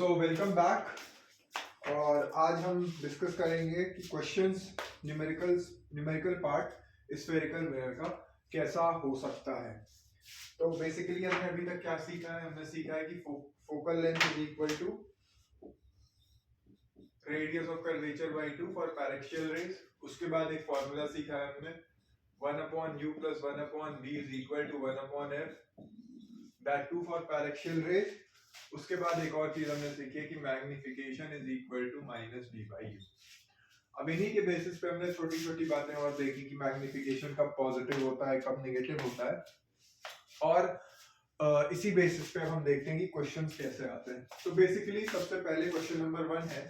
So welcome back. और आज हम डिस्कस करेंगे कि questions numerical part spherical mirror का कैसा हो सकता है। तो बेसिकली हमने अभी तक क्या सीखा है? हमने सीखा है कि focal length is equal to radius of curvature by 2 for paraxial rays. उसके बाद एक फॉर्मूला सीखा है हमने 1/u plus 1/v is equal to 1/f, that too for paraxial rays. उसके बाद एक और चीज हमने सीखी है कि magnification is equal to minus d by u. अब इन्हीं के बेसिस पे हमने छोटी छोटी बातें और देखी कि मैग्निफिकेशन कब पॉजिटिव होता है, कब नेगेटिव होता है। और इसी बेसिस पे हम देखते हैं कि क्वेश्चंस कैसे आते हैं। तो बेसिकली सबसे पहले क्वेश्चन नंबर 1 है,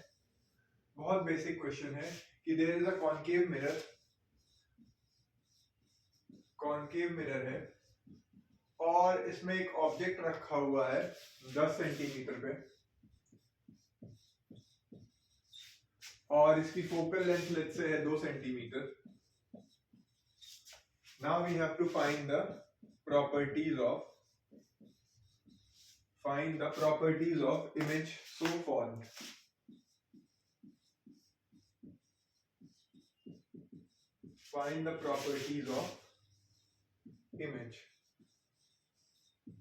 बहुत बेसिक क्वेश्चन है कि there is a concave mirror है और इसमें एक ऑब्जेक्ट रखा हुआ है 10 सेंटीमीटर पे और इसकी फोकल लेंथ लेट्स से है 2 centimetre. Now we have to find the properties of image so formed. Find the properties of image.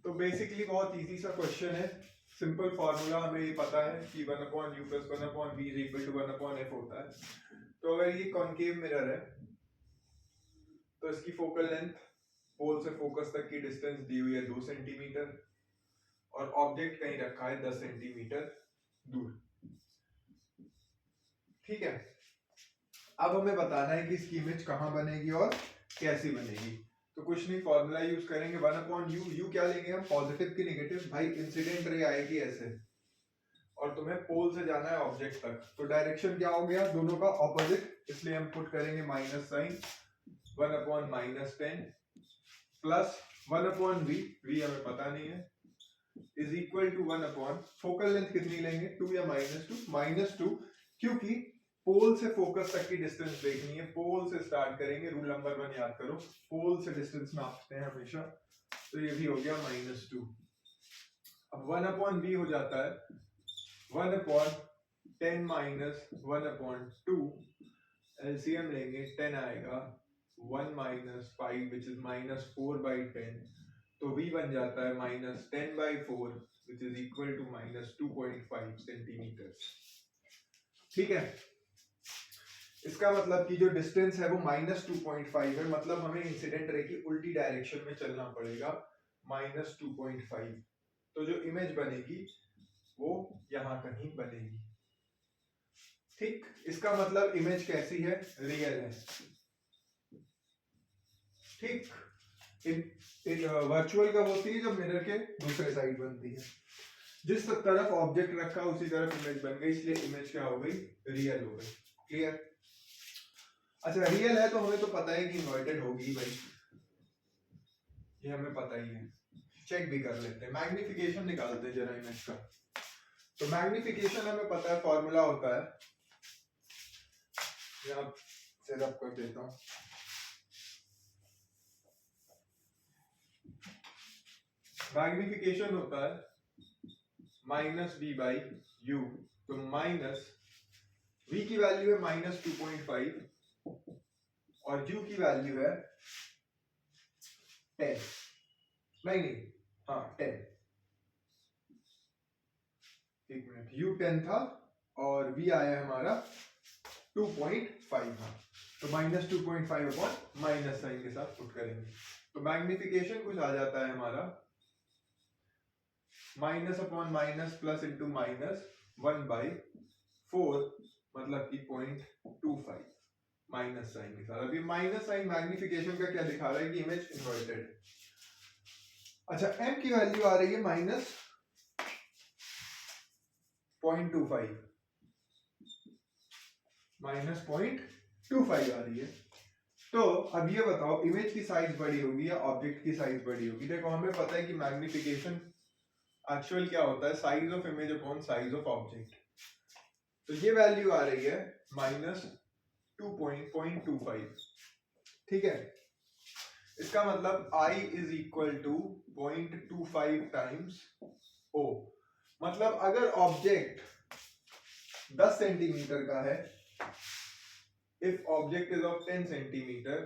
तो बेसिकली बहुत इजी सा क्वेश्चन है। सिंपल फॉर्मूला हमें ये पता है कि 1/u plus 1/v is equal to 1/f होता है। तो अगर ये कॉनकेव मिरर है तो इसकी फोकल लेंथ पोल से फोकस तक की डिस्टेंस दी हुई है 2 सेंटीमीटर और ऑब्जेक्ट कहीं रखा है 10 सेंटीमीटर दूर। ठीक है, अब हमें बताना है कि इसकी इमेज कहां बनेगी और कैसी बनेगी। तो कुछ नहीं, फॉर्मूला यूज करेंगे 1/u। u क्या लेंगे हम? पॉजिटिव की नेगेटिव। भाई इंसिडेंट रे आएगी ऐसे और तुम्हें पोल से जाना है ऑब्जेक्ट तक, तो डायरेक्शन क्या हो गया? दोनों का ऑपोजिट, इसलिए हम पुट करेंगे minus sign 1/-10 plus 1/v, v हमें पता नहीं है, is equal to 1/, focal length कितनी लेंगे? 2 या -2, क्योंकि पोल से फोकस तक की डिस्टेंस देखनी है। पोल से स्टार्ट करेंगे, रूल नंबर 1 याद करो, पोल से डिस्टेंस नापते हैं हमेशा। तो ये भी हो गया -2। अब 1/v हो जाता है 1/10 माइनस 1/2, एलसीएम लेंगे 10 आएगा, 1 - 5 विच इज -4/10, तो v बन जाता है -10/4 which is equal to -2.5 centimetre. ठीक है, इसका मतलब कि जो डिस्टेंस है वो -2.5 है, मतलब हमें इंसिडेंट रे की उल्टी डायरेक्शन में चलना पड़ेगा -2.5। तो जो इमेज बनेगी वो यहां कहीं बनेगी। ठीक, इसका मतलब इमेज कैसी है? रियल है। ठीक, वर्चुअल कब होती है? जब मिरर के दूसरे साइड बनती है। जिस तरफ ऑब्जेक्ट रखा उसी तरफ इमेज बन गई, इसलिए इमेज क्या हो गई? रियल हो गई। क्लियर? अच्छा, रियल है तो हमें तो पता है कि इन्वर्टेड होगी भाई, ये हमें पता ही है। चेक भी कर लेते हैं, मैग्निफिकेशन निकालते हैं जरा इमेज का। तो मैग्निफिकेशन हमें पता है, फॉर्मूला होता है, यहां से रब कर देता हूं। मैग्निफिकेशन होता है -v/u। तो माइनस v की वैल्यू है -2.5 और u की वैल्यू है 10, नहीं, हाँ 10। एक मिनट, u 10 था और v आया हमारा 2.5 था, तो -2.5 अपॉन माइनस साइन के साथ पुट करेंगे। तो मैग्निफिकेशन कुछ आ जाता है हमारा minus upon minus plus into -1/4, मतलब कि 0.25 माइनस साइन के साथ। अभी माइनस साइन मैग्निफिकेशन का क्या दिखा रहा है कि इमेज इन्वर्टेड है। अच्छा, m की वैल्यू आ रही है -0.25, -0.25 आ रही है। तो अब ये बताओ, इमेज की साइज बड़ी होगी या ऑब्जेक्ट की साइज बड़ी होगी? देखो, हमें पता है कि मैग्निफिकेशन एक्चुअल क्या होता है? Size of image upon size of object. तो ये वैल्यू आ रही है -2.25। ठीक है, इसका मतलब I is equal to 0.25 times O। मतलब अगर ऑब्जेक्ट 10 सेंटीमीटर का है, if object is of 10 centimetre,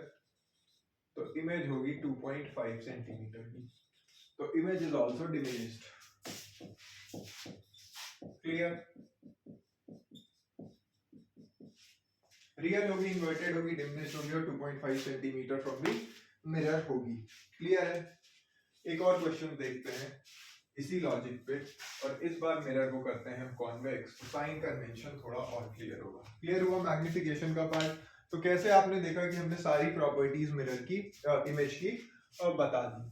तो इमेज होगी 2.5 सेंटीमीटर की, तो image is also diminished. Clear? Real होगी, इन्वर्टेड होगी, डिमिनिश्ड होगी और 2.5 सेंटीमीटर फ्रॉम दी मिरर होगी। क्लियर है? एक और क्वेश्चन देखते हैं इसी लॉजिक पे, और इस बार मिरर को करते हैं हम कॉन्वेक्स, तो साइन कन्वेंशन थोड़ा और क्लियर होगा। क्लियर हुआ मैग्निफिकेशन का पार्ट? तो कैसे आपने देखा कि हमने सारी प्रॉपर्टीज मिरर की इमेज की बता दी।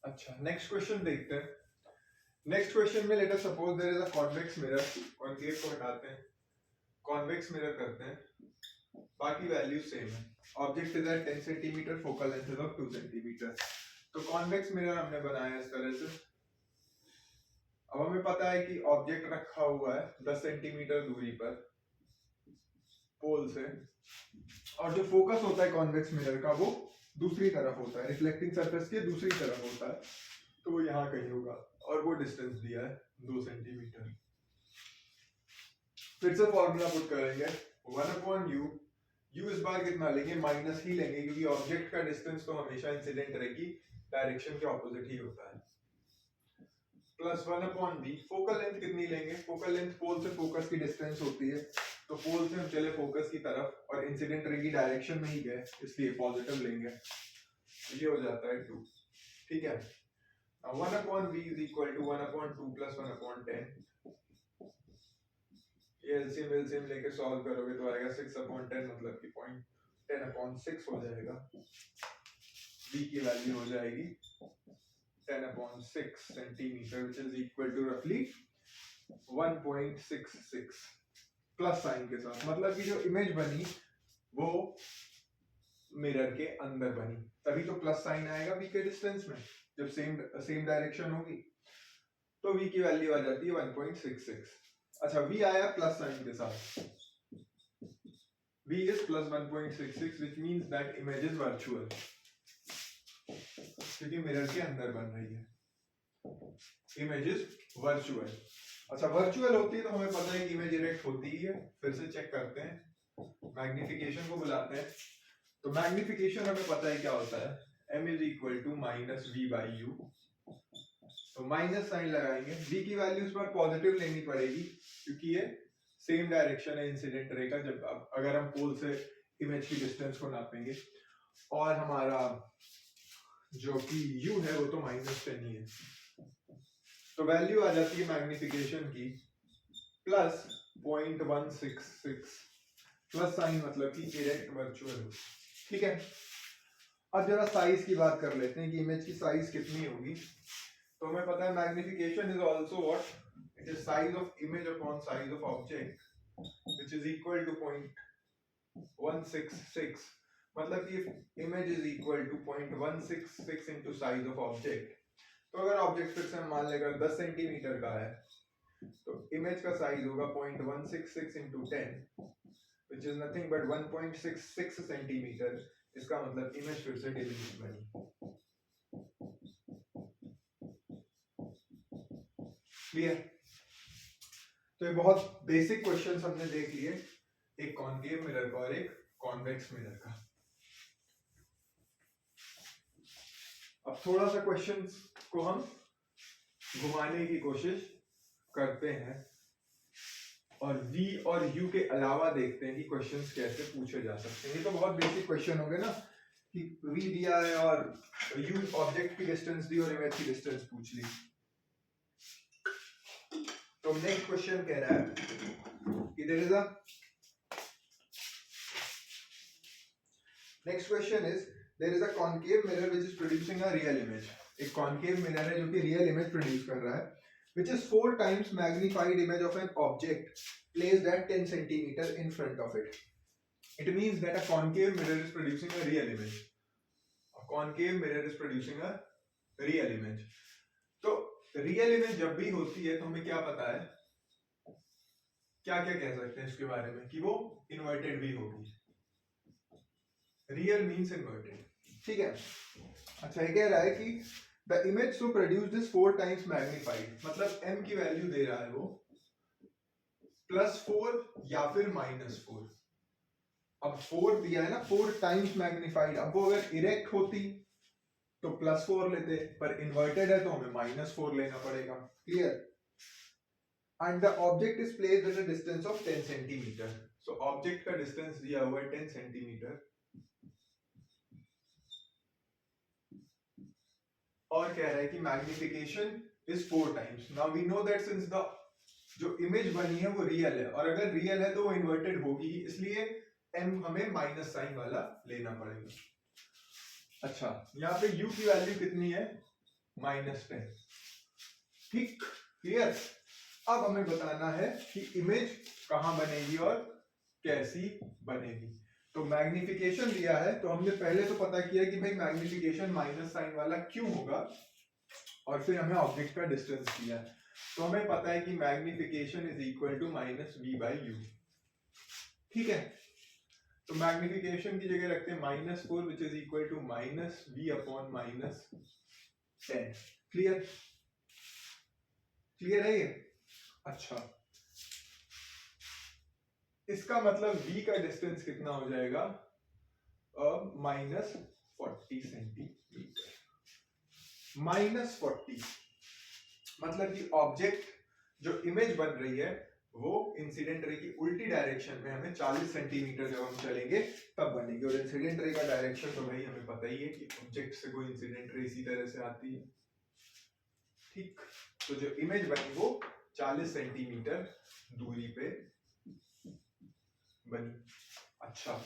अच्छा, नेक्स्ट क्वेश्चन देखते हैं। नेक्स्ट क्वेश्चन में let us suppose there is a convex mirror, concave को हटाते हैं, कॉन्वेक्स मिरर करते हैं, बाकी वैल्यू सेम है। Object is at 10 centimetre, focal length is of 2 centimetre. तो कॉन्वेक्स मिरर हमने बनाया इस तरह से। अब हमें पता है कि ऑब्जेक्ट रखा हुआ है 10 सेंटीमीटर दूरी पर पोल से, और जो फोकस होता है कॉन्वेक्स मिरर का वो दूसरी तरफ होता है, रिफ्लेक्टिंग सरफेस के दूसरी तरफ होता है, तो वो यहाँ कहीं होगा, और वो डिस्टेंस दिया है 2 सेंटीमीटर। फिर से फॉर्मूला पुट करेंगे, 1/u, u इस बार कितना लेंगे, माइनस ही लेंगे, क्योंकि ऑब्जेक्ट का डिस्टेंस तो हमेशा इंसिडेंट रे की डायरेक्शन के ऑपोजिट ही होता है, प्लस 1/v। फोकल लेंथ कितनी लेंगे, फोकल लेंथ पोल से फोकस की डिस्टेंस होती है, तो पोल से हम चले फोकस की तरफ और इंसिडेंट रे की डायरेक्शन में ही गए, इसलिए पॉजिटिव लेंगे, ये हो जाता है 2। ठीक है, 1/v is equal to 1/2 plus 1/10। ये एलसीएम लेके सॉल्व करोगे तो आएगा 6/10, मतलब कि 10/6 हो जाएगा। v की वैल्यू हो जाएगी 10/6 centimetre, which is equal to roughly 1.66 plus sign के साथ, मतलब कि जो इमेज बनी वो मिरर के अंदर बनी, तभी तो प्लस साइन आएगा v के डिस्टेंस में, जब सेम डायरेक्शन होगी, तो v की वैल्यू आ जाती है 1.66। अच्छा, v आया प्लस साइन के साथ, v is plus 1.66, which means that image is virtual, क्योंकि मिरर के अंदर बन रही है, इमेज इज वर्चुअल। अच्छा, वर्चुअल होती है तो हमें पता है कि इमेज इरेक्ट होती ही है। फिर से चेक करते हैं, मैग्निफिकेशन को बुलाते हैं, तो मैग्निफिकेशन हमें पता है क्या होता है, m is equal to minus v by u, तो माइनस साइन लगाएंगे, v की वैल्यू इस बार पॉजिटिव लेनी पड़ेगी, क्योंकि ये सेम डायरेक्शन है इंसिडेंट रे का, जब अगर हम पोल से इमेज की डिस्टेंस को नापेंगे, और हमारा जो कि u है वो तो -10 ही है, तो वैल्यू आ जाती है मैग्निफिकेशन की प्लस 0.166, प्लस साइन मतलब कि इरेक्ट वर्चुअल। ठीक है, अब जरा साइज की बात कर लेते हैं कि इमेज की साइज कितनी होगी। तो हमें पता है magnification is also what, it is size of image upon size of object, which is equal to 0.166, मतलब कि image is equal to 0.166 into size of object. तो अगर ऑब्जेक्ट फिर से हम मान लेकर 10 सेंटीमीटर का है, तो इमेज का साइज होगा 0.166 into 10, which is nothing but 1.66 centimetre. इसका मतलब इमेज फिर से डिमिनिश बनी। क्लियर? तो ये बहुत बेसिक क्वेश्चंस हमने देख लिए, एक कॉनकेव मिरर का और एक कॉन्वेक्स मिरर का। अब थोड़ा सा क्वेश्चंस को हम घुमाने की कोशिश करते हैं, और v और u के अलावा देखते हैं कि क्वेश्चंस कैसे पूछे जा सकते हैं। ये तो बहुत बेसिक क्वेश्चन हो गए ना, कि v दिया है और u ऑब्जेक्ट की डिस्टेंस दी और इमेज की डिस्टेंस पूछ ली। तो नेक्स्ट क्वेश्चन कह रहा है कि next question is there is a concave mirror which is producing a real image. एक कॉनकेव मिरर है जो कि रियल इमेज प्रोड्यूस कर रहा है, which is 4 times magnified image of an object placed at 10 centimeter in front of it. It means that a concave mirror is producing a real image. A concave mirror is producing a real image. तो real image जब भी होती है तो हमें क्या पता है, क्या क्या कह सकते हैं इसके बारे में, कि वो इन्वर्टेड भी होगी। Real means inverted. ठीक है, अच्छा ये कह रहा है कि the image so produced is 4 times magnified, मतलब m की वैल्यू दे रहा है वो +4 या फिर -4। अब 4 दिया है ना, 4 टाइम्स मैग्नीफाइड। अब वो अगर इरेक्ट होती तो +4 लेते, पर इन्वर्टेड है तो हमें -4 लेना पड़ेगा। Clear? And the object is placed at a distance of 10 centimetre. So object का डिस्टेंस दिया हुआ है 10 सेंटीमीटर, और कह रहा है कि magnification is 4 times. Now we know that since the जो इमेज बनी है वो रियल है, और अगर रियल है तो वो इन्वर्टेड होगी ही, इसलिए m हमें माइनस साइन वाला लेना पड़ेगा। अच्छा, यहाँ पे u की वैल्यू कितनी है? -10। ठीक, क्लियर? अब हमें बताना है कि इमेज कहां बनेगी और कैसी बनेगी। तो मैग्निफिकेशन दिया है, तो हमने पहले तो पता किया कि भाई मैग्निफिकेशन माइनस साइन वाला क्यों होगा, और फिर हमें ऑब्जेक्ट का डिस्टेंस दिया है, तो हमें पता है कि magnification is equal to -v/u। ठीक है, तो मैग्निफिकेशन की जगह रखते हैं -4 which is equal to -v/-10। Clear? Clear है ये? अच्छा, इसका मतलब v का डिस्टेंस कितना हो जाएगा? -40 सेंटीमीटर। -40 मतलब कि ऑब्जेक्ट जो इमेज बन रही है वो इंसिडेंट रे की उल्टी डायरेक्शन में हमें 40 सेंटीमीटर जब हम चलेंगे तब बनेगी। और इंसिडेंट रे का डायरेक्शन तो भाई हमें पता ही है कि ऑब्जेक्ट से कोई इंसिडेंट रे इसी तरह से आती है। ठीक, तो जो इमेज बनी वो 40 सेंटीमीटर दूरी पे बनी। अच्छा,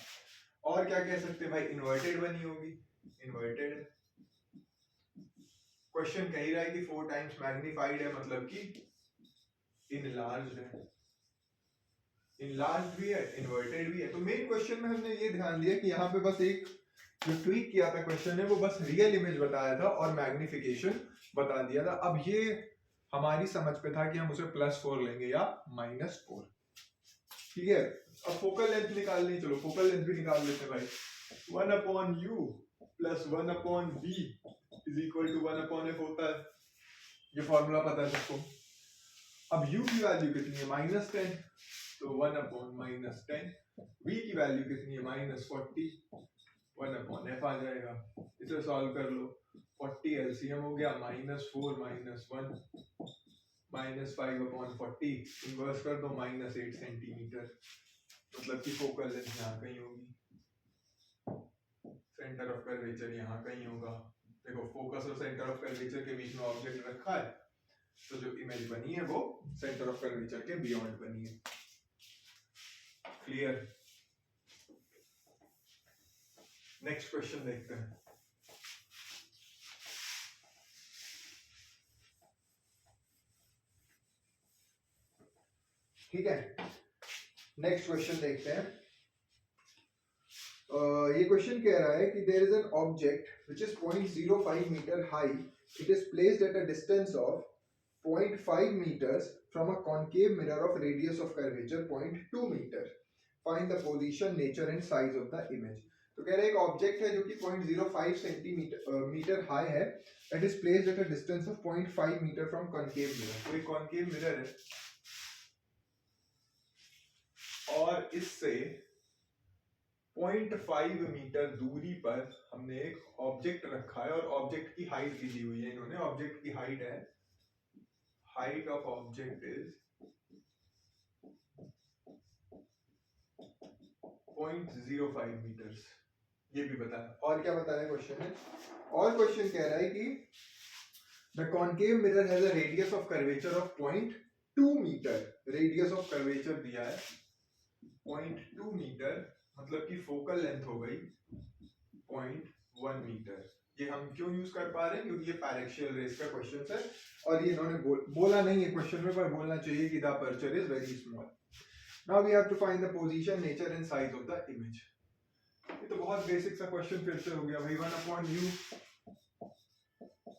और क्या कह सकते हैं भाई? इन्वर्टेड बनी होगी। इन्वर्टेड क्वेश्चन कह ही रहा है कि 4 टाइम्स मैग्नीफाइड है, मतलब कि इनलार्ज्ड है। इनलार्ज्ड भी है, इन्वर्टेड भी है। तो मेन क्वेश्चन में हमने ये ध्यान दिया कि यहाँ पे बस एक जो ट्वीक किया था क्वेश्चन ने, वो बस रियल इमेज बताया था और मैग्निफिकेशन बता दिया था। अब ये हमारी समझ पे था कि हम उसे +4 लेंगे या -4। क्लियर? अब फोकल लेंथ निकालनी, चलो फोकल लेंथ भी निकाल लेते हैं भाई। 1/u + 1/v is equal to 1/f होता है, ये फॉर्मूला पता है सबको। अब u की वैल्यू कितनी है? -10, तो 1/-10। v की वैल्यू कितनी है? -40, 1/f आ जाएगा। इसे सॉल्व कर लो, 40 एलसीएम हो गया, -4 -1 -5/40, इन्वर्स कर दो, -8 सेंटीमीटर, मतलब कि फोकल लेंथ यहाँ कहीं होगी, सेंटर ऑफ कर्वेचर यहाँ कहीं होगा। देखो, फोकस और सेंटर ऑफ कर्वेचर के बीच में ऑब्जेक्ट रखा है, तो जो इमेज बनी है वो सेंटर ऑफ कर्वेचर के बियॉन्ड बनी है। क्लियर? नेक्स्ट क्वेश्चन देखते हैं। ठीक है, नेक्स्ट क्वेश्चन देखते हैं। ये क्वेश्चन कह रहा है कि there is an object which is 0.05 metre high, it is placed at a distance of 0.5 meters from a concave mirror of radius of curvature 0.2 meter. Find the position, nature and size of the image. तो कह रहे हैं एक object है जो कि 0.05 centimetre high है, it is placed at a distance of 0.5 metre from concave mirror. तो एक कॉनकेव मिरर है और इससे 0.5 मीटर दूरी पर हमने एक ऑब्जेक्ट रखा है, और ऑब्जेक्ट की हाइट दी हुई है इन्होंने। ऑब्जेक्ट की हाइट है, height of object is 0.05 meters, ये भी बताया। और क्या बताया क्वेश्चन में? और क्वेश्चन कह रहा है कि the concave mirror has a radius of curvature of 0.2 meter। Radius of curvature दिया है 0.2 मीटर, मतलब कि फोकल लेंथ हो गई 0.1 मीटर। ये हम क्यों यूज कर पा रहे हैं? क्योंकि ये पैरेक्शियल रेस का क्वेश्चन है, और ये इन्होंने बोला नहीं है क्वेश्चन में, पर बोलना चाहिए कि the aperture is very small. Now we have to find the position, nature and size of the image. ये तो बहुत बेसिक सा क्वेश्चन फिर से हो गया भाई। 1/u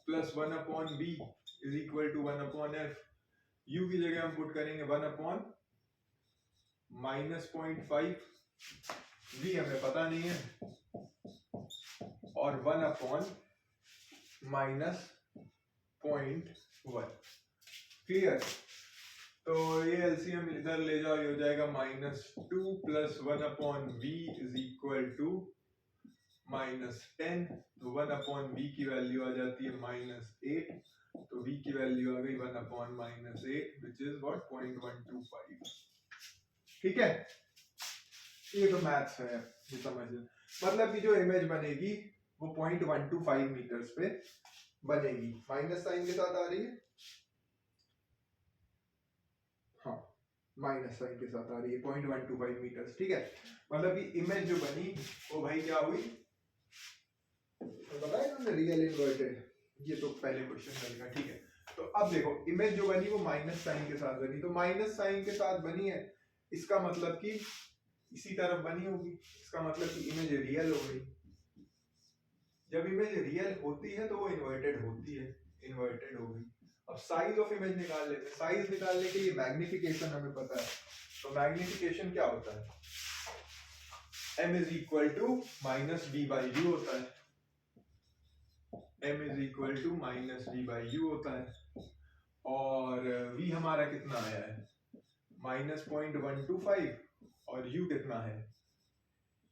+ 1/v is equal to 1/f। u की जगह हम पुट करेंगे 1/-0.5, v हमें पता नहीं है, और 1/-, 0.1। क्लियर? तो ये एलसीएम इधर ले जाओ, ये हो जाएगा -2 + 1/v इज इक्वल टू -10। तो 1/v की वैल्यू आ जाती है -8, तो v की वैल्यू आ गई 1/-8 विच इज व्हाट 0.125। ठीक है, ये तो मैथ्स है, ये समझ लो। मतलब कि जो इमेज बनेगी वो 0.125 मीटर्स पे बनेगी। माइनस साइन के साथ आ रही है, हाँ माइनस साइन के साथ आ रही है 0.125 मीटर्स। ठीक है, मतलब कि इमेज जो बनी वो भाई क्या हुई, तो बताया ना रियल इन्वर्टेड, ये तो पहले क्वेश्चन बनेगा। ठीक है, तो अब देखो इमेज जो बनी वो माइनस साइन के साथ बनी, तो माइनस साइन के साथ बनी है, इसका मतलब कि इसी तरफ बनी होगी, इसका मतलब कि इमेज रियल हो गई। जब इमेज रियल होती है तो वो इन्वर्टेड होती है, इन्वर्टेड हो गई। अब साइज ऑफ इमेज निकाल लेते हैं। साइज निकालने के लिए मैग्निफिकेशन हमें पता है, तो मैग्निफिकेशन क्या होता है, m is equal to -v/u होता है, m is equal to -v/u होता है, और v हमारा कितना आया है -0.125, और u कितना है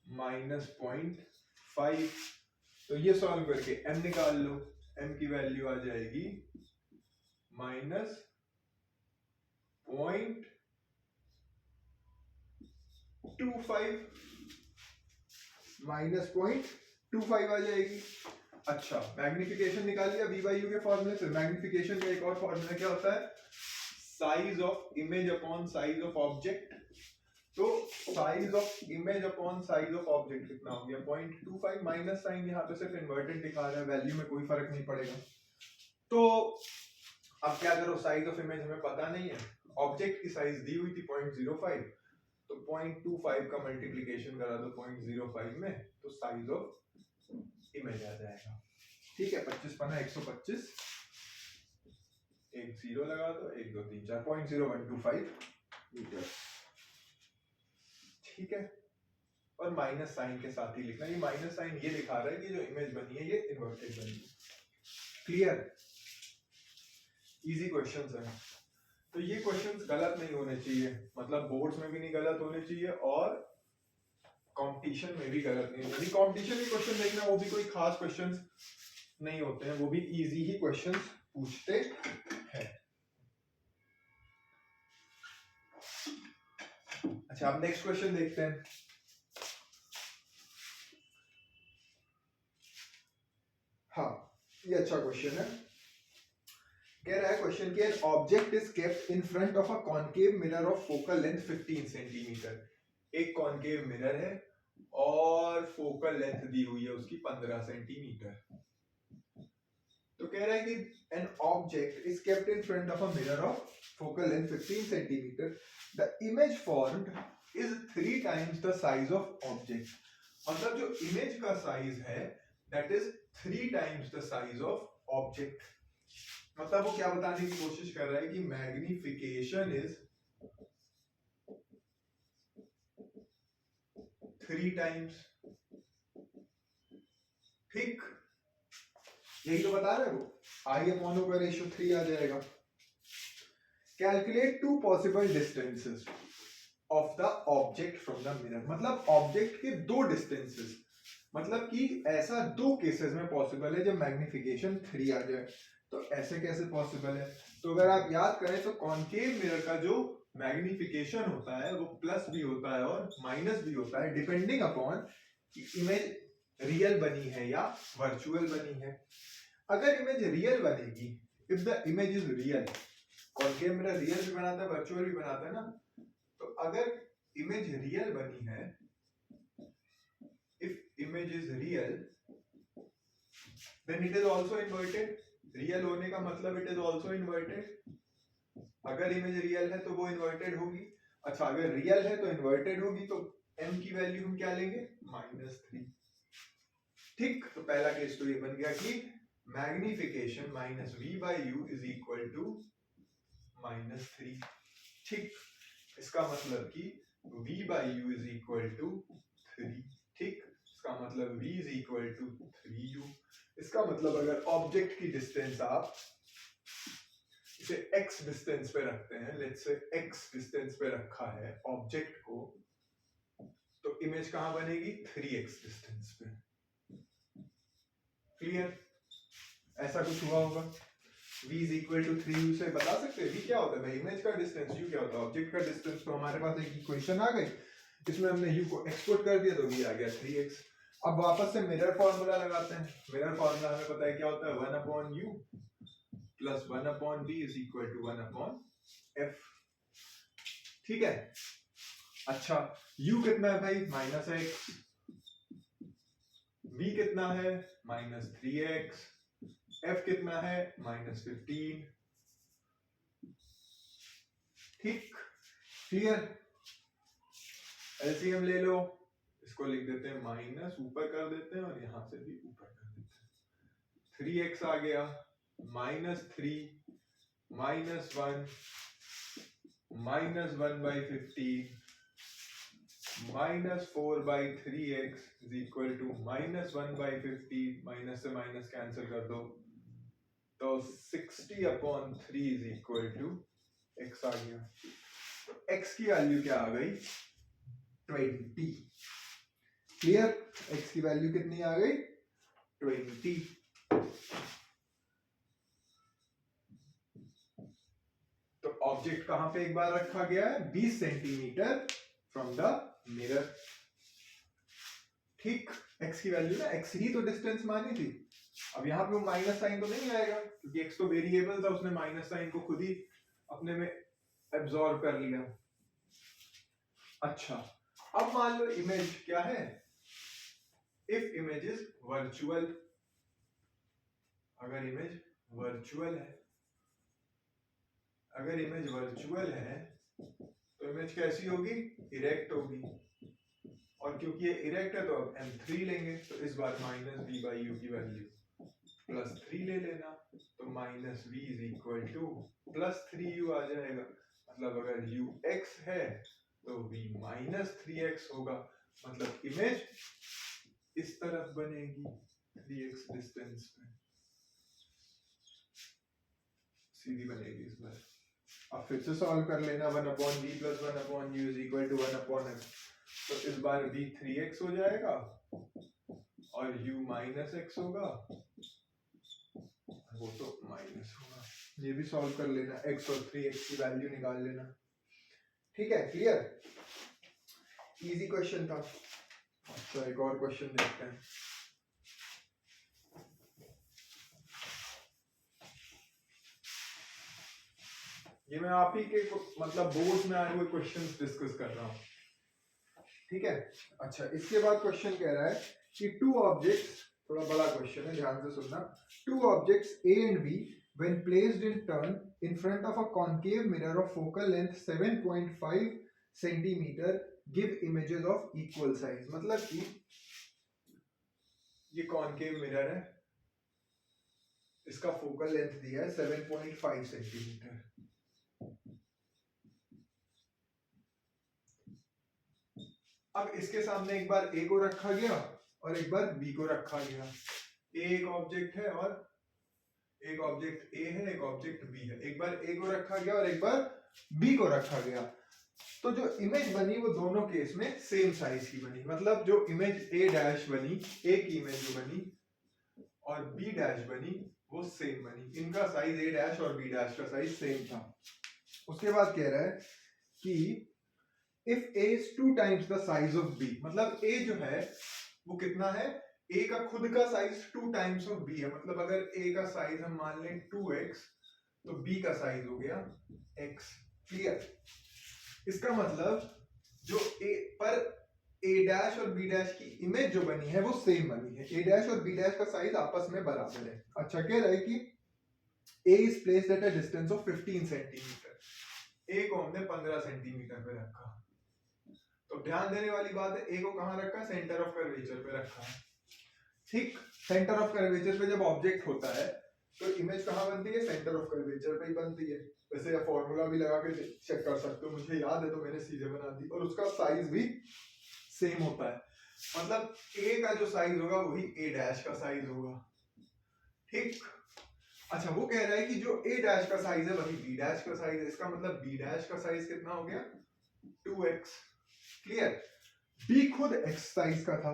-0.5। तो ये सॉल्व करके m निकाल लो, m की वैल्यू आ जाएगी -0.25 -0.25 आ जाएगी। अच्छा, मैग्निफिकेशन निकाल लिया v/u के फॉर्मूले से। मैग्निफिकेशन का एक और फॉर्मूला क्या होता है, size of image upon size of object. तो size of image upon size of object कितना हो गया 0.25। माइनस साइन यहाँ पे सिर्फ इन्वर्टेड दिखा रहा है, वैल्यू में कोई फर्क नहीं पड़ेगा। तो अब क्या करो, साइज ऑफ इमेज हमें पता नहीं है, ऑब्जेक्ट की साइज दी हुई थी 0.05, तो 0.25 का मल्टीप्लिकेशन करा दो 0.05 में, तो साइज ऑफ इमेज आ जाएगा। ठीक है, 25 पन्ना 125, एक जीरो लगा दो, 1 2 3 4 0.0125 मीटर। ठीक है, और माइनस साइन के साथ ही लिखना, ये माइनस साइन ये दिखा रहा है कि जो इमेज बनी है ये इन्वर्टेड बनी है। क्लियर? इजी क्वेश्चंस है, तो ये क्वेश्चंस गलत नहीं होने चाहिए, मतलब बोर्ड्स में भी नहीं गलत होने चाहिए और कंपटीशन में भी गलत नहीं होने चाहिए। कंपटीशन में क्वेश्चन देखना, वो भी कोई खास क्वेश्चंस नहीं होते हैं, वो भी इजी ही क्वेश्चंस पूछते हैं। अच्छा, अब नेक्स्ट क्वेश्चन देखते हैं। हाँ, ये अच्छा क्वेश्चन है। कह रहा है क्वेश्चन कि an object is kept in front of a concave mirror of focal length 15 centimetre. एक कॉनकेव मिरर है और फोकल लेंथ दी हुई है उसकी 15 सेंटीमीटर। तो कह रहा है कि an object is kept in front of a mirror of focal length 15 centimetre, the image formed is 3 times the size of object. मतलब जो इमेज का साइज है that is 3 times the size of object. मतलब वो क्या बताने की कोशिश कर रहा है कि मैग्निफिकेशन इज 3 टाइम्स। ठीक, यही तो बता रहे हो, आई अपॉन ओ का रेशियो 3 आ जाएगा। Calculate 2 possible distances of the object from the mirror. मतलब ऑब्जेक्ट के 2 डिस्टेंसेस, मतलब कि ऐसा 2 केसेस में पॉसिबल है जब मैग्निफिकेशन 3 आ जाए। तो ऐसे कैसे पॉसिबल है, तो अगर आप याद करें तो कॉनकेव मिरर का जो मैग्निफिकेशन होता है वो प्लस भी होता है और माइनस भी होता है, डिपेंडिंग अपॉन इमेज रियल बनी है या वर्चुअल बनी है। अगर इमेज रियल बनेगी, if the image is real, concave mirror real भी बनाता है वर्चुअल भी बनाता है ना, तो अगर इमेज रियल बनी है, if image is real then it is also inverted। Real होने का मतलब इट इज ऑल्सो इन्वर्टेड। अगर इमेज रियल है तो वो इन्वर्टेड होगी। अच्छा, अगर रियल है तो इन्वर्टेड होगी, तो m की वैल्यू हम क्या लेंगे -3। ठीक, तो पहला केस तो ये बन गया कि magnification -v/u is equal to -3। ठीक, इसका मतलब कि v/u इज इक्वल टू 3। ठीक, इसका मतलब v is equal to 3u। इसका मतलब अगर ऑब्जेक्ट की डिस्टेंस आप इसे x डिस्टेंस पे रखते हैं, लेट्स से x डिस्टेंस पे रखा है ऑब्जेक्ट को, तो इमेज कहां बनेगी 3x डिस्टेंस पे। क्लियर? ऐसा कुछ हुआ होगा। v is equal to 3u से बता सकते हैं v क्या होता है भाई, इमेज का डिस्टेंस, u क्या होता है ऑब्जेक्ट का डिस्टेंस। तो हमारे पास एक इक्वेशन आ गई, इसमें हमने u को एक्सपोर्ट कर दिया तो v आ गया 3x। अब वापस से मिरर फॉर्मूला लगाते हैं। मिरर फॉर्मूला हमें पता है क्या होता है, 1/u plus 1/v is equal to 1/f। ठीक है। अच्छा u कितना है भाई -x, v कितना है -3x, f कितना है -15। ठीक, क्लियर? एलसीएम ले लो, इसको लिख देते हैं माइनस, ऊपर कर देते हैं और यहां से भी ऊपर कर देते हैं। 3x आ गया, -3 -1 -1/15 -4/3x इज इक्वल टू -1/15, माइनस से माइनस कैंसिल कर दो तो 60/3 इज इक्वल टू x आ गया। तो x की वैल्यू क्या आ गई 20। क्लियर? x की वैल्यू कितनी आ गई 20। तो ऑब्जेक्ट कहां पे एक बार रखा गया है 20 सेंटीमीटर फ्रॉम द मिरर। ठीक, x की वैल्यू ना, x ही तो डिस्टेंस मानी थी। अब यहाँ पे वो माइनस साइन तो नहीं आएगा क्योंकि x तो वेरिएबल था, उसने माइनस साइन को खुद ही अपने में एब्जॉर्ब कर लिया। अच्छा, अब मान लो इमेज क्या है, इफ इमेज इज वर्चुअल, अगर इमेज वर्चुअल है, अगर इमेज वर्चुअल है तो इमेज कैसी होगी, इरेक्ट होगी। और क्योंकि ये इरेक्ट है तो अब m3 लेंगे, तो इस बार -v/u की वैल्यू +3 ले लेना, तो -v is equal to +3u आ जाएगा। मतलब अगर u x है तो v -3x होगा, मतलब इमेज इस तरफ बनेगी 3x डिस्टेंस पे, सीधी बनेगी इस बार। अब फिर से सॉल्व कर लेना, 1/v + 1/u is equal to 1/f। तो इस बार v 3x हो जाएगा और u -x होगा, वो तो माइनस होगा। ये भी सॉल्व कर लेना, x और 3x की वैल्यू निकाल लेना। ठीक है, क्लियर? इजी क्वेश्चन था। अच्छा, एक और क्वेश्चन देखते हैं। ये मैं आप ही के मतलब बोर्ड में आए हुए क्वेश्चंस डिस्कस कर रहा हूँ। ठीक है। अच्छा, इसके बाद क्वेश्चन कह रहा है कि टू ऑब्जेक्ट्स, थोड़ा बड़ा क्वेश्चन है, ध्यान से सुनना। Two objects A and B when placed in turn in front of a concave mirror of focal length 7.5 centimeter give images of equal size। मतलब कि ये कॉन्केव मिरर है, इसका फोकल लेंथ दिया है 7.5 सेंटीमीटर। अब इसके सामने एक बार A को रखा गया और एक बार B को रखा गया। A एक ऑब्जेक्ट है और एक ऑब्जेक्ट A है, एक ऑब्जेक्ट B है। एक बार A को रखा गया और एक बार B को रखा गया, तो जो इमेज बनी वो दोनों केस में सेम साइज की बनी। मतलब जो इमेज A' बनी, A की इमेज जो बनी और B' बनी वो सेम बनी। इनका साइज A' और B' का साइज सेम था। उसके बाद कह रहा है कि if A is 2 times the size of B, मतलब A जो है वो कितना है, A का खुद का साइज 2 times of B है। मतलब अगर A का साइज हम मान लें 2x तो B का साइज हो गया x। क्लियर? इसका मतलब जो A पर A' और B' की इमेज जो बनी है वो सेम बनी है। A' और B' का साइज आपस में बराबर है। अच्छा, कह रहा है कि A is placed at a distance of 15 centimetre. A को हमने 15 सेंटीमीटर पे रखा। तो ध्यान देने वाली बात है, ए को कहां रखा, सेंटर ऑफ कर्वेचर पे रखा है। ठीक, सेंटर ऑफ कर्वेचर पे जब ऑब्जेक्ट होता है तो इमेज कहां बनती है, सेंटर ऑफ कर्वेचर पे ही बनती है। वैसे ये फॉर्मूला भी लगा के चेक कर सकते हो, मुझे याद है तो मैंने सीधे बना दी। और उसका साइज भी सेम होता है, मतलब ए का जो साइज होगा वही A' का साइज होगा। ठीक, अच्छा वो कह रहा है कि जो a डैश का साइज है वही b डैश का साइज है, इसका मतलब b डैश का साइज कितना हो गया 2x। क्लियर, b खुद x साइज का था।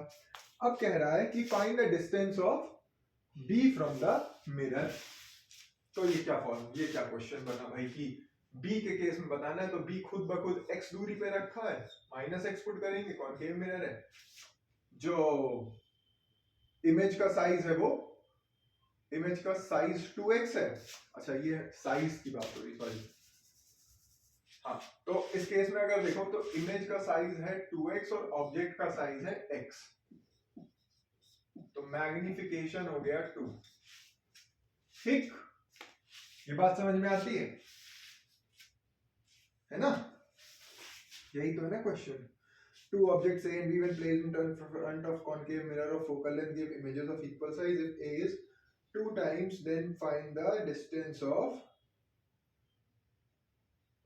अब कह रहा है कि find the distance of b from the mirror. तो ये क्या क्वेश्चन बना भाई कि b के केस में बताना है तो b खुद ब खुद x दूरी पे रखा है, माइनस x पुट करेंगे, कॉनकेव मिरर है, जो इमेज का साइज है वो इमेज का साइज 2x है। अच्छा ये साइज की बात हो रही, सॉरी। हाँ तो इस केस में अगर देखो तो इमेज का साइज है 2x और ऑब्जेक्ट का साइज है x, तो मैग्निफिकेशन हो गया 2। ठीक, ये बात समझ में आती है ना? यही तो है ना question. Two objects A and B when placed in front of concave mirror of focal length give images of equal size. If A is 2 times, then find the distance of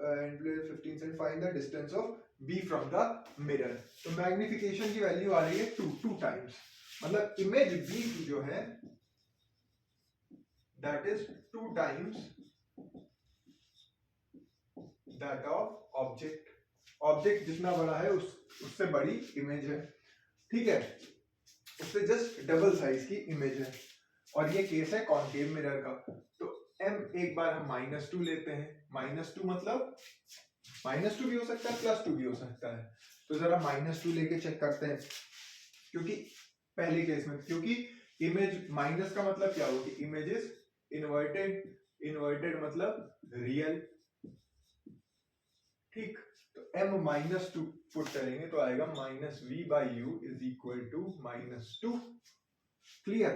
and 15 cent. Find the distance of B from the mirror. तो magnification की value आ रही है 2 times, मतलब image B की जो है that is 2 times that of object। Object जितना बड़ा है उससे बड़ी इमेज है, ठीक है, उससे जस्ट डबल साइज की इमेज है, और ये केस है कॉनकेव मिरर का। तो m एक बार हम -2 लेते हैं, -2 मतलब -2 भी हो सकता है +2 भी हो सकता है, तो जरा -2 लेके चेक करते हैं, क्योंकि पहले केस में क्योंकि इमेज माइनस का मतलब क्या होगी, इमेज इज इन्वर्टेड, इन्वर्टेड मतलब रियल, ठीक। तो m -2 पुट करेंगे तो आएगा -v/u is equal to -2। Clear,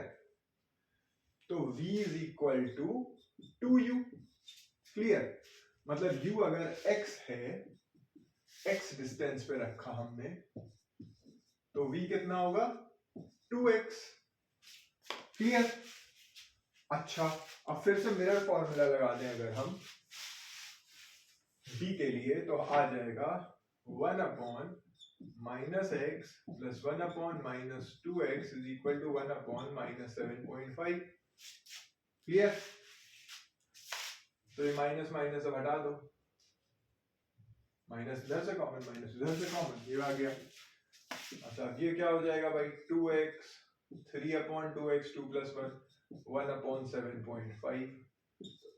तो v is equal to 2u। Clear, मतलब u अगर x है, x डिस्टेंस पे रखा हमने, तो v कितना होगा 2x। क्लियर, अच्छा अब फिर से मिरर फॉर्मूला लगा दें अगर हम b के लिए, तो आ जाएगा 1/-x + 1/-2x is equal to 1/-7.5। Clear, तो ये माइनस माइनस अब हटा दो, माइनस इधर से कॉमन, माइनस इधर से कॉमन, ये आ गया। अच्छा ये क्या हो जाएगा भाई 2x, 3/2x 2 + 1 1/7.5।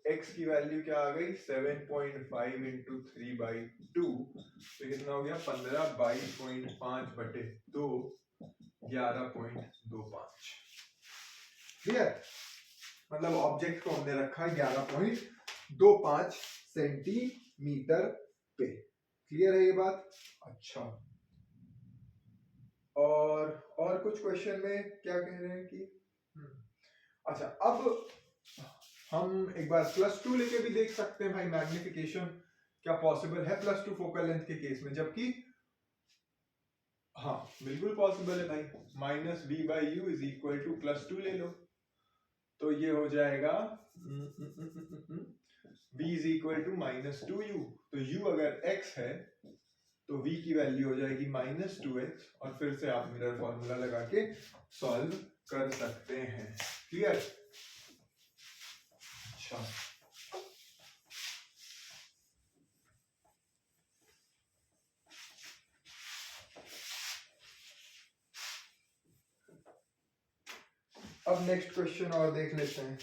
x की वैल्यू क्या आ गई 7.5 × 3/2, तो कितना हो गया 15/22 11.25। क्लियर, मतलब ऑब्जेक्ट को हमने रखा 11.25 सेंटीमीटर पे। क्लियर है ये बात? अच्छा, और कुछ क्वेश्चन में क्या कह रहे हैं कि अच्छा अब हम एक बार +2 लेके भी देख सकते हैं भाई, मैग्निफिकेशन क्या पॉसिबल है +2 फोकल लेंथ के केस में, जबकि हाँ बिल्कुल पॉसिबल है भाई। -v/u इज इक्वल टू +2 ले लो, तो ये हो जाएगा v is equal to -2u, तो u अगर x है तो v की वैल्यू हो जाएगी -2x, और फिर से आप मिरर फॉर्मूला लगा के सॉल्व कर सकते हैं। क्लियर, अच्छा अब नेक्स्ट क्वेश्चन और देख लेते हैं।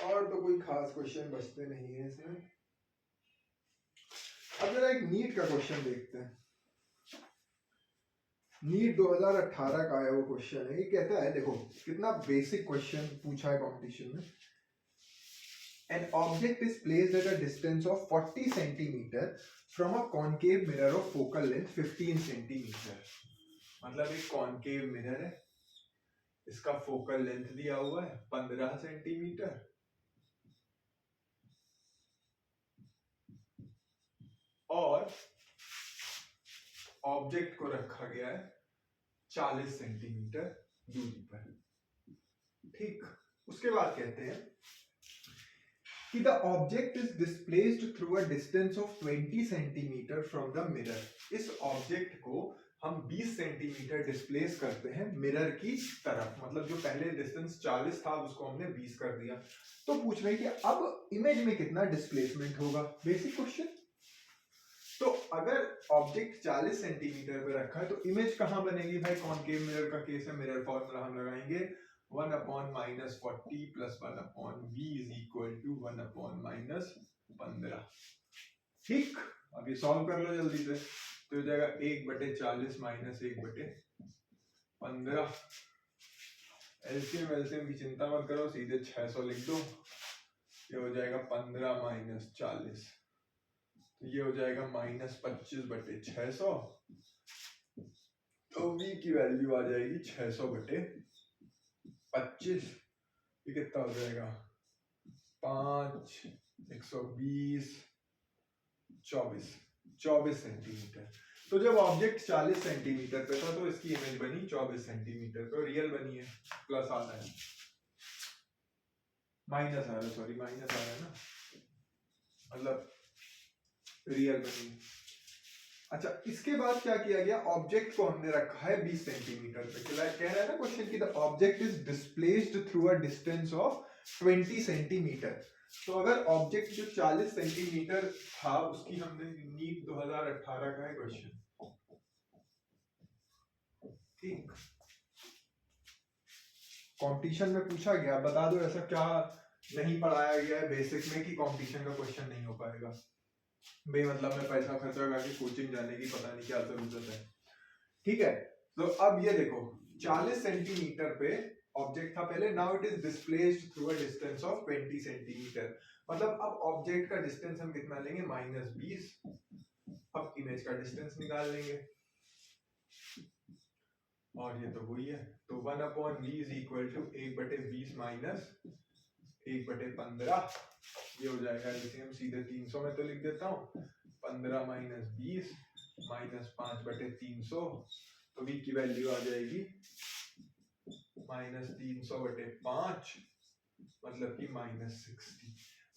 और तो कोई खास क्वेश्चन बचते नहीं है इसमें। अब जरा एक नीट का क्वेश्चन देखते हैं। नीट 2018 का है वो क्वेश्चन है। ये कहता है, देखो कितना बेसिक क्वेश्चन पूछा है कंपटीशन में। An object is placed at a distance of 40 cm from a concave mirror of focal length 15 cm। मतलब एक कॉनकेव मिरर है, इसका फोकल लेंथ दिया हुआ है 15 सेंटीमीटर, और ऑब्जेक्ट को रखा गया है 40 सेंटीमीटर दूरी पर। ठीक, उसके बाद कहते हैं कि the object is displaced through a distance of 20 centimetre from the mirror. इस ऑब्जेक्ट को हम 20 सेंटीमीटर डिस्प्लेस करते हैं मिरर की तरफ, मतलब जो पहले डिस्टेंस 40 था उसको हमने 20 कर दिया। तो पूछ रहे हैं कि अब इमेज में कितना डिस्प्लेसमेंट होगा, बेसिक क्वेश्चन। तो अगर ऑब्जेक्ट 40 सेंटीमीटर पे रखा है तो इमेज कहाँ बनेगी भाई, कॉनकेव मिरर का केस है, मिरर फॉर्मूला हम लगाएंगे 1/-40 + 1/v = 1/-15। ठीक, अब ये सॉल्व कर लो जल्दी से, तो हो जाएगा 1/40 - 1/15। एलसीएम की चिंता मत करो, सीधे 600 लिख दो। ये हो जाएगा 15 - 40, तो ये हो जाएगा -25/600। तो v की वैल्यू आ जाएगी 600/25। ये कितना हो जाएगा 5, 120, 24 सेंटीमीटर। तो जब ऑब्जेक्ट 40 सेंटीमीटर पे था तो इसकी इमेज बनी 24 सेंटीमीटर पे, रियल बनी है। प्लस आ रहा है, माइनस आ रहा है, सॉरी माइनस आ रहा है ना, मतलब रियल बनी। अच्छा, इसके बाद क्या किया गया, ऑब्जेक्ट को हमने रखा है 20 सेंटीमीटर पे। कह रहा है ना क्वेश्चन की the object is displaced through a distance of 20 centimetre. तो अगर ऑब्जेक्ट जो 40 सेंटीमीटर था उसकी हमने, नीट 2018 का है क्वेश्चन, ठीक, कंपटीशन में पूछा गया, बता दो ऐसा क्या नहीं पढ़ाया गया है बेसिक में कि कंपटीशन का क्वेश्चन नहीं हो पाएगा। बेमतलब में पैसा खर्चा करके कोचिंग जाने की पता नहीं क्या जरूरत है। ठीक है, तो अब ये देखो 40 सेंटीमीटर पे ऑब्जेक्ट था पहले, now it is displaced through a distance of 20 centimetre. मतलब अब ऑब्जेक्ट का डिस्टेंस हम कितना लेंगे, -20। अब इमेज का डिस्टेंस निकाल लेंगे, और ये तो वही है। तो 1/v = 1/20 - 1/15। ये हो जाएगा, जैसे हम सीधे 300 में तो लिख देता हूँ, 15 - 20 - 5/300। तो v की वैल्यू आ जाएगी -300/5, मतलब कि -60।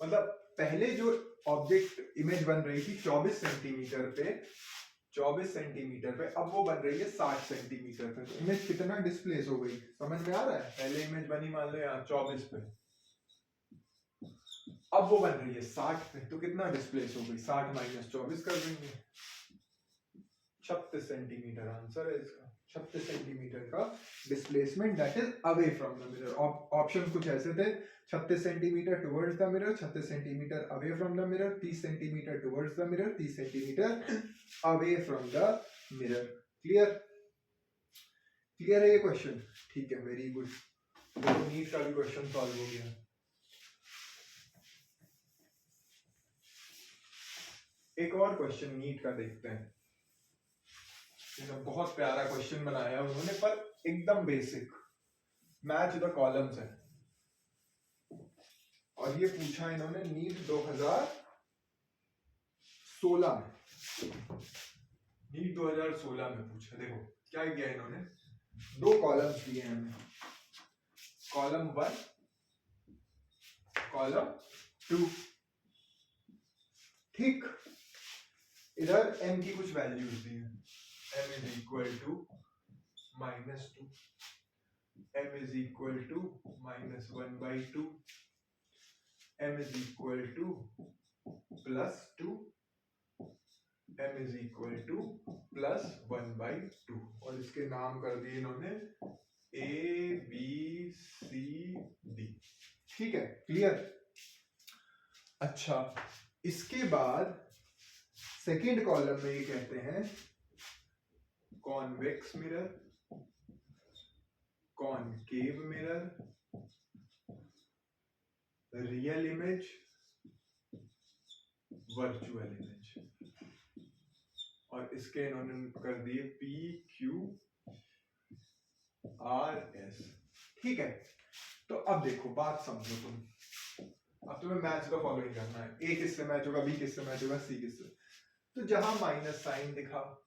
मतलब पहले जो ऑब्जेक्ट इमेज बन रही थी 24 सेंटीमीटर पे, 24 सेंटीमीटर पे, अब वो बन रही है 60 सेंटीमीटर पे। तो इमेज कितना डिस्प्लेस हो गई, समझ में आ रहा है। पहले इमेज बनी मान लो यहाँ 24 पे, अब वो बन रही है 60 पे, तो कितना डिस्प्लेस हो गई, 60 - 24 कर देंगे, 36 सेंटीमीटर आंसर है इसका। 36 सेंटीमीटर का displacement that is away from the mirror. Option कुछ ऐसे थे, 36 centimetre towards the mirror, 36 centimetre away from the mirror, 30 centimetre towards the mirror, 30 centimetre away from the mirror. Clear, clear है ये question, ठीक है, वेरी गुड। तो NEET का भी क्वेश्चन सॉल्व हो गया। एक और क्वेश्चन नीट का देखते हैं, बहुत प्यारा क्वेश्चन बनाया उन्होंने, पर एकदम बेसिक, मैच द कॉलम्स है। और ये पूछा इन्होंने नीट 2016 में, नीट 2016 में पूछा। देखो क्या किया इन्होंने, 2 कॉलम्स दिए हैं हमें, कॉलम 1, कॉलम 2। ठीक, इधर m की कुछ वैल्यूज दी है, m = -2, m = -1/2, m = +2, m = +1/2। और इसके नाम कर दिए इन्होंने A B C D। ठीक है, क्लियर। अच्छा, इसके बाद सेकेंड कॉलम में ये कहते हैं convex mirror, concave mirror, real image, virtual image. और इसके इन्होंने कर दिए PQRS। ठीक है, तो अब देखो बात समझो तुम, अब तुम्हें मैच द फॉलोइंग करना है, A किससे मैच होगा, B किससे मैच होगा, C किससे। तो जहां माइनस साइन दिखा,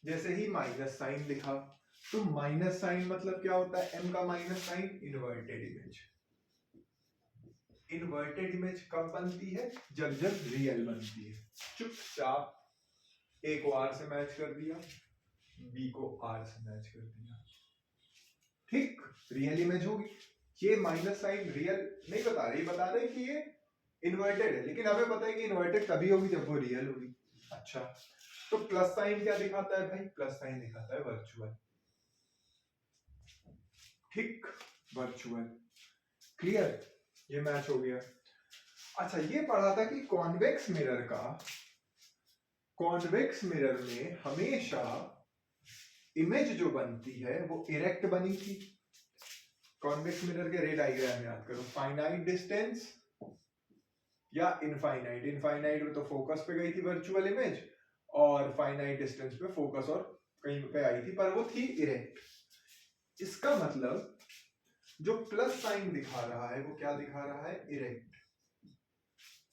जैसे ही माइनस साइन दिखा, तो माइनस साइन मतलब क्या होता है, m का minus sign, inverted image. Inverted image कब बनती है, जब रियल बनती है। चुपचाप A को R से मैच कर दिया, बी को आर से मैच कर दिया, ठीक, रियल इमेज होगी। ये माइनस साइन रियल नहीं बता रही, बता रहे कि ये इन्वर्टेड है, लेकिन हमें पता है कि इन्वर्टेड तभी होगी जब वो रियल होगी। अच्छा, तो प्लस साइन क्या दिखाता है भाई? प्लस साइन दिखाता है वर्चुअल, ठीक, वर्चुअल, क्लियर, ये मैच हो गया। अच्छा, ये पढ़ा था कि कॉन्वेक्स मिरर में हमेशा इमेज जो बनती है वो इरेक्ट बनी थी। कॉन्वेक्स मिरर के रे डायग्राम याद करो, फाइनाइट डिस्टेंस या इनफाइनाइट, इनफाइनाइट में तो फोकस पे गई थी वर्चुअल इमेज, और फाइनाइट डिस्टेंस पे फोकस और कहीं पे आई थी, पर वो थी इरेक्ट। इसका मतलब जो प्लस साइन दिखा रहा है वो क्या दिखा रहा है? इरेक्ट।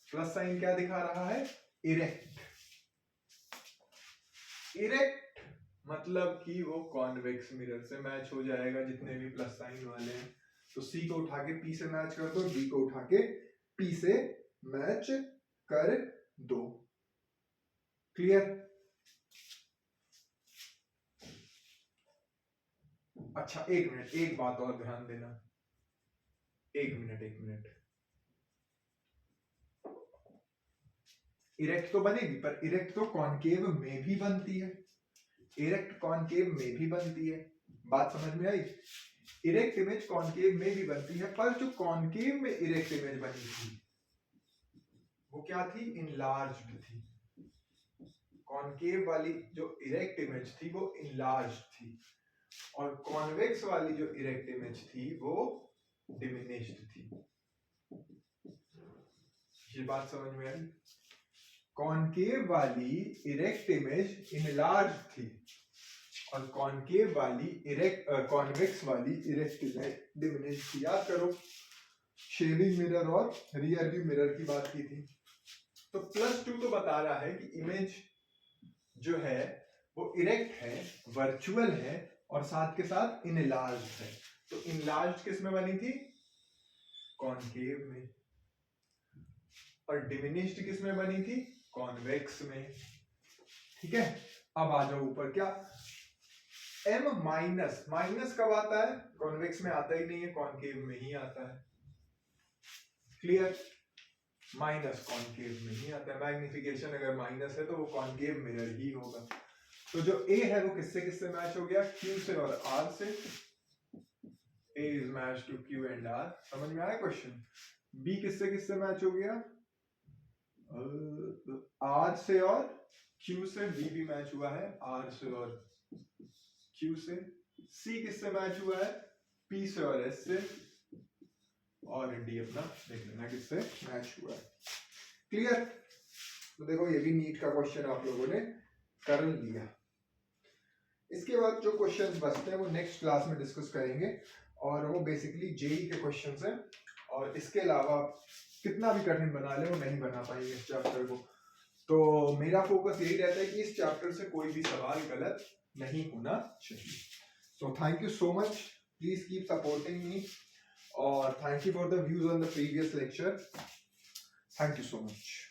प्लस साइन क्या दिखा रहा है? इरेक्ट। इरेक्ट मतलब कि वो कॉन्वेक्स मिरर से मैच हो जाएगा, जितने भी प्लस साइन वाले हैं। तो सी को उठा के पी से मैच कर दो, डी को उठा के पी से मैच कर दो, क्लियर। अच्छा, एक मिनट, एक बात और ध्यान देना, एक मिनट, इरेक्ट तो बनेगी, पर इरेक्ट तो कॉनकेव में भी बनती है, इरेक्ट कॉनकेव में भी बनती है, बात समझ में आई? इरेक्ट इमेज कॉनकेव में भी बनती है, पर जो कॉनकेव में इरेक्ट इमेज बनी थी वो क्या थी? इनलार्ज्ड थी। कॉनकेव वाली जो इरेक्ट इमेज थी वो इनलार्ज्ड थी, और कॉन्वेक्स वाली जो इरेक्ट इमेज थी वो डिमिनिश्ड थी। ये बात समझ में आई? कॉनकेव वाली इरेक्ट इमेज इनलार्ज थी, और कॉनकेव वाली कॉन्वेक्स वाली इरेक्ट इमेज डिमिनिश्ड थी। याद करो, शेडिंग मिरर और रियर व्यू मिरर की बात की थी। तो +2 तो बता रहा है कि इमेज जो है वो इरेक्ट है, वर्चुअल है, और साथ के साथ इनलार्ज है। तो इनलार्ज किस में बनी थी? कॉनकेव में। और डिमिनिश्ड किस में बनी थी? कॉन्वेक्स में, ठीक है। अब आ जाओ ऊपर, क्या m माइनस, माइनस कब आता है? कॉन्वेक्स में आता ही नहीं है, कॉनकेव में ही आता है, क्लियर। माइनस कॉनकेव में ही आता है, मैग्निफिकेशन अगर माइनस है तो वो कॉनकेव मिरर ही होगा। तो जो a है वो किससे किससे मैच हो गया? q से और r से। a is matched to q and r, समझ में आया क्वेश्चन? b किससे किससे मैच हो गया? r से और q से, b भी मैच हुआ है r से और q से। c किससे मैच हुआ है? p से और s से, और d अपना देख लेना किससे मैच हुआ है, क्लियर। तो देखो, ये भी नीट का क्वेश्चन आप लोगों ने कर लिया। इसके बाद जो क्वेश्चंस बचते हैं वो नेक्स्ट क्लास में डिस्कस करेंगे, और वो बेसिकली जेई के क्वेश्चंस हैं, और इसके अलावा कितना भी कठिन बना ले वो नहीं बना पाएंगे इस चैप्टर को। तो मेरा फोकस यही रहता है कि इस चैप्टर से कोई भी सवाल गलत नहीं होना चाहिए। So thank you so much, please keep supporting me, और thank you for the views on the previous lecture. Thank you so much.